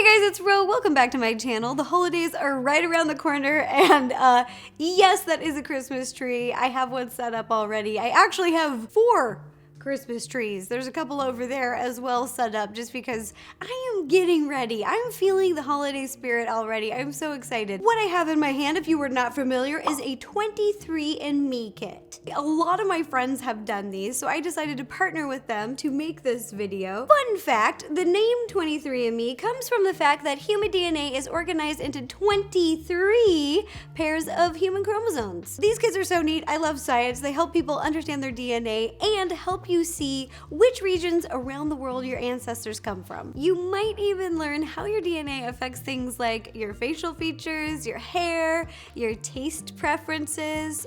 Hey guys, it's Ro. Welcome back to my channel. The holidays are right around the corner, and yes, that is a Christmas tree. I have one set up already. I actually have 4 Christmas trees. There's a couple over there as well set up just because I am getting ready. I'm feeling the holiday spirit already. I'm so excited. What I have in my hand, if you were not familiar, is a 23andMe kit. A lot of my friends have done these, so I decided to partner with them to make this video. Fun fact, the name 23andMe comes from the fact that human DNA is organized into 23 pairs of human chromosomes. These kits are so neat. I love science. They help people understand their DNA and help you see which regions around the world your ancestors come from. You might even learn how your DNA affects things like your facial features, your hair, your taste preferences,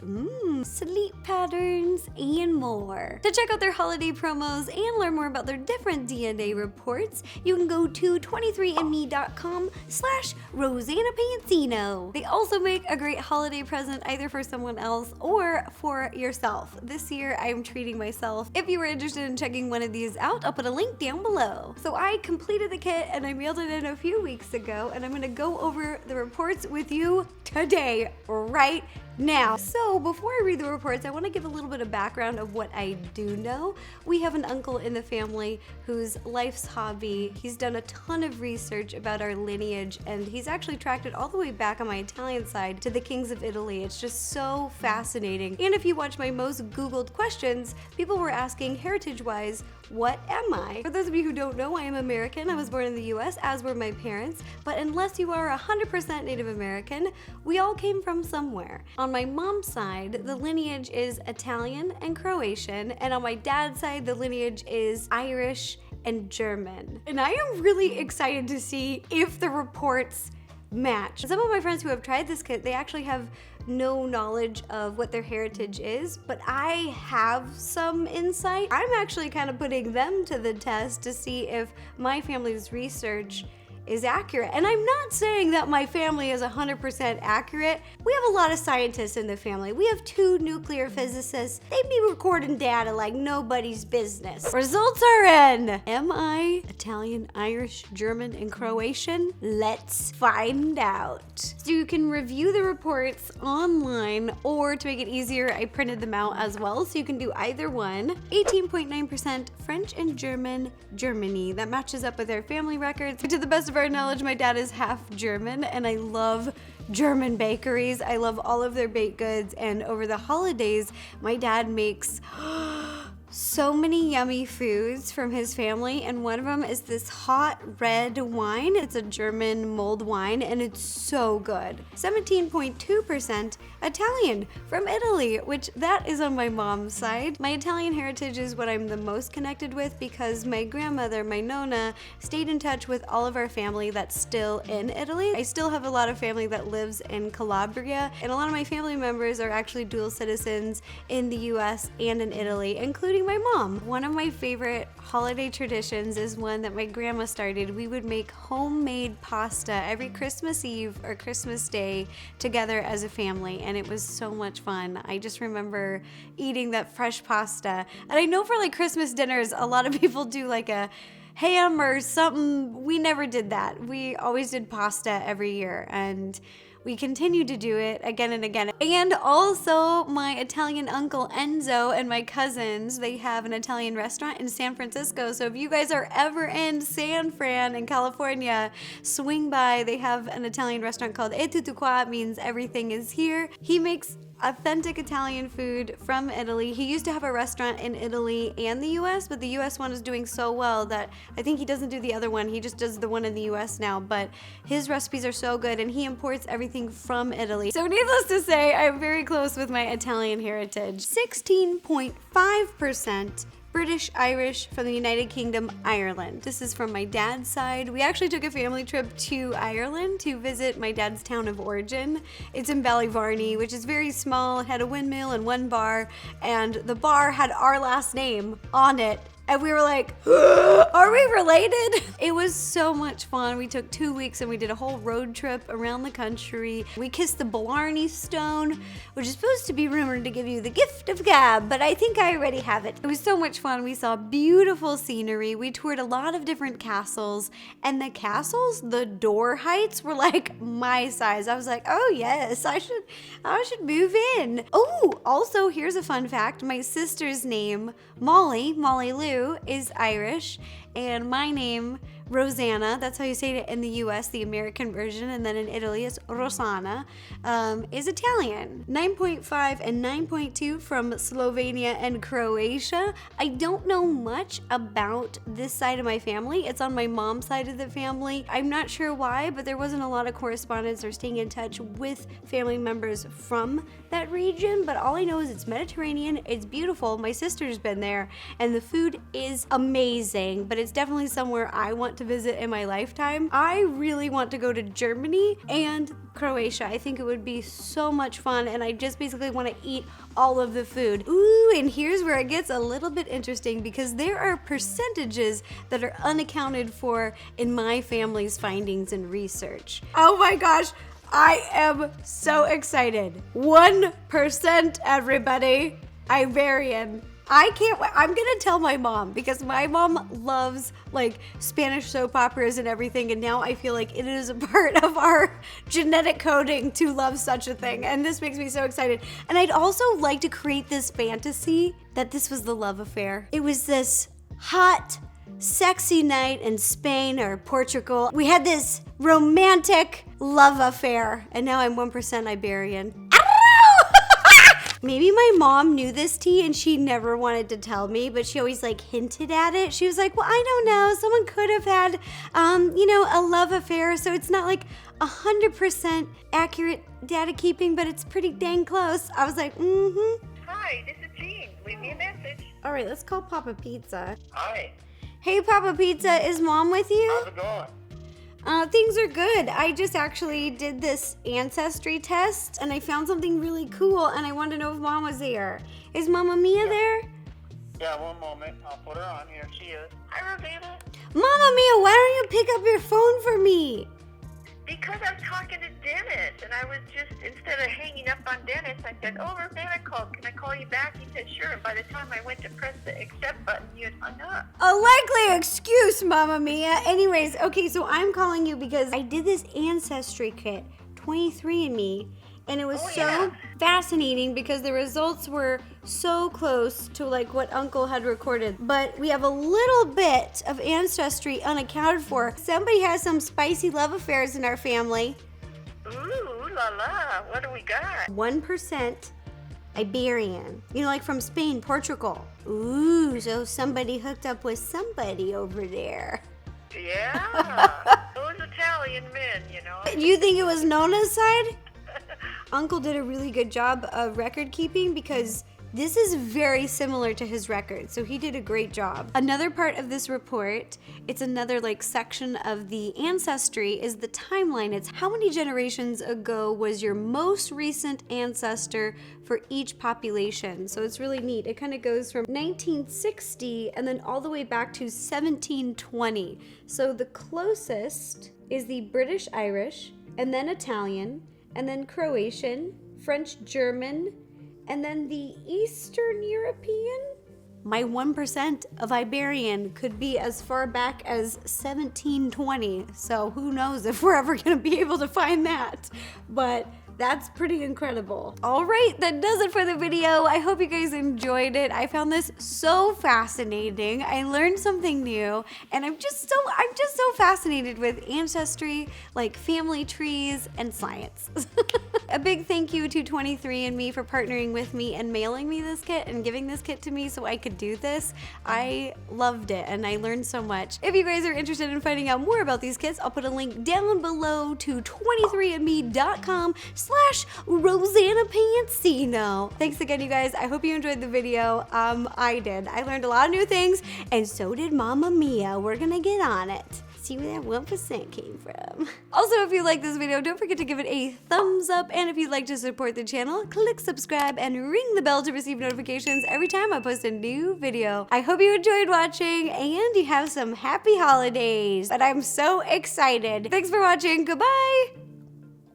sleep patterns, and more. To check out their holiday promos and learn more about their different DNA reports, you can go to 23andme.com/Rosanna Pansino. They also make a great holiday present either for someone else or for yourself. This year, I'm treating myself. If you were interested in checking one of these out, I'll put a link down below. So I completed the kit and I mailed it in a few weeks ago, and I'm gonna go over the reports with you today, right now. So before I read the reports, I want to give a little bit of background of what I do know. We have an uncle in the family whose life's hobby, he's done a ton of research about our lineage, and he's actually tracked it all the way back on my Italian side to the kings of Italy. It's just so fascinating. And if you watch my most Googled questions, people were asking heritage-wise, what am I? For those of you who don't know, I am American. I was born in the US, as were my parents, but unless you are 100% Native American, we all came from somewhere. On my mom's side, the lineage is Italian and Croatian, and on my dad's side, the lineage is Irish and German. And I am really excited to see if the reports match. Some of my friends who have tried this kit, they actually have no knowledge of what their heritage is, but I have some insight. I'm actually kind of putting them to the test to see if my family's research is accurate. And I'm not saying that my family is 100% accurate. We have a lot of scientists in the family. We have 2 nuclear physicists. They be recording data like nobody's business. Results are in. Am I Italian, Irish, German, and Croatian? Let's find out. So you can review the reports online, or to make it easier, I printed them out as well, so you can do either one. 18.9% French and German, Germany. That matches up with their family records. To the best of our knowledge, my dad is half German, and I love German bakeries. I love all of their baked goods, and over the holidays, my dad makes so many yummy foods from his family, and one of them is this hot red wine. It's a German mulled wine, and it's so good. 17.2% Italian from Italy, which that is on my mom's side. My Italian heritage is what I'm the most connected with because my grandmother, my nonna, stayed in touch with all of our family that's still in Italy. I still have a lot of family that lives in Calabria, and a lot of my family members are actually dual citizens in the US and in Italy, including my mom. One of my favorite holiday traditions is one that my grandma started. We would make homemade pasta every Christmas Eve or Christmas Day together as a family, and it was so much fun. I just remember eating that fresh pasta. And I know for like Christmas dinners, a lot of people do like a ham or something. We never did that. We always did pasta every year, and we continue to do it again and again. And also my Italian uncle Enzo and my cousins, they have an Italian restaurant in San Francisco. So if you guys are ever in San Fran in California, swing by. They have an Italian restaurant called E Tutto Qua, means everything is here. He makes authentic Italian food from Italy. He used to have a restaurant in Italy and the US, but the US one is doing so well that I think he doesn't do the other one. He just does the one in the US now, but his recipes are so good, and he imports everything from Italy. So needless to say, I'm very close with my Italian heritage. 16.5% British Irish from the United Kingdom, Ireland. This is from my dad's side. We actually took a family trip to Ireland to visit my dad's town of origin. It's in Ballyvarney, which is very small. It had a windmill and one bar, and the bar had our last name on it And we were like, are we related? It was so much fun. We took 2 weeks and we did a whole road trip around the country. We kissed the Blarney Stone, which is supposed to be rumored to give you the gift of gab, but I think I already have it. It was so much fun. We saw beautiful scenery. We toured a lot of different castles, and the castles, the door heights were like my size. I was like, oh yes, I should move in. Oh, also here's a fun fact. My sister's name, Molly Lou, is Irish, and my name, Rosanna, that's how you say it in the US, the American version, and then in Italy it's Rosanna, is Italian. 9.5 and 9.2 from Slovenia and Croatia. I don't know much about this side of my family. It's on my mom's side of the family. I'm not sure why, but there wasn't a lot of correspondence or staying in touch with family members from that region, but all I know is it's Mediterranean, it's beautiful, my sister's been there, and the food is amazing, but it's definitely somewhere I want to visit in my lifetime. I really want to go to Germany and Croatia. I think it would be so much fun, and I just basically want to eat all of the food. Ooh, and here's where it gets a little bit interesting, because there are percentages that are unaccounted for in my family's findings and research. Oh my gosh, I am so excited. 1%, everybody. Iberian. I can't wait. I'm gonna tell my mom, because my mom loves like Spanish soap operas and everything, and now I feel like it is a part of our genetic coding to love such a thing, and this makes me so excited. And I'd also like to create this fantasy that this was the love affair. It was this hot, sexy night in Spain or Portugal. We had this romantic love affair, and now I'm 1% Iberian. Maybe my mom knew this tea and she never wanted to tell me, but she always like hinted at it. She was like, well, I don't know. Someone could have had, a love affair. So it's not like 100% accurate data keeping, but it's pretty dang close. I was like, Hi, this is Jean. Leave me a message. All right, let's call Papa Pizza. Hi. Hey, Papa Pizza, is Mom with you? How's it going? Things are good. I just actually did this Ancestry test, and I found something really cool, and I wanted to know if Mom was there. Is Mama Mia there? Yeah, one moment. I'll put her on here. She is. Hi, Rosanna. Mama Mia, why don't you pick up your phone for me? Because I was talking to Dennis, and I was just, instead of hanging up on Dennis, I said, oh, Rosanna called. Can I call you back? He said, sure. And by the time I went to press the accept button, you had hung up. A likely excuse, Mama Mia. Anyways, okay, so I'm calling you because I did this Ancestry kit, 23andMe, and it was fascinating because the results were so close to like what Uncle had recorded. But we have a little bit of ancestry unaccounted for. Somebody has some spicy love affairs in our family. Ooh, la la. What do we got? 1% Iberian. You know, like from Spain, Portugal. Ooh, so somebody hooked up with somebody over there. Yeah. Those Italian men, you know. Do you think it was Nona's side? Uncle did a really good job of record keeping because this is very similar to his record, so he did a great job. Another part of this report, it's another like section of the ancestry, is the timeline. It's how many generations ago was your most recent ancestor for each population. So it's really neat. It kind of goes from 1960 and then all the way back to 1720. So the closest is the British Irish, and then Italian, and then Croatian, French German, and then the Eastern European. My 1% of Iberian could be as far back as 1720. So who knows if we're ever gonna be able to find that. But that's pretty incredible. All right, that does it for the video. I hope you guys enjoyed it. I found this so fascinating. I learned something new, and I'm just so fascinated with ancestry, like family trees and science. A big thank you to 23andMe for partnering with me and mailing me this kit and giving this kit to me so I could do this. I loved it and I learned so much. If you guys are interested in finding out more about these kits, I'll put a link down below to 23andme.com/Rosanna Pansino. Thanks again, you guys. I hope you enjoyed the video. I did. I learned a lot of new things, and so did Mama Mia. We're gonna get on it. See where that 1% came from. Also, if you like this video, don't forget to give it a thumbs up. And if you'd like to support the channel, click subscribe and ring the bell to receive notifications every time I post a new video. I hope you enjoyed watching and you have some happy holidays. But I'm so excited. Thanks for watching. Goodbye.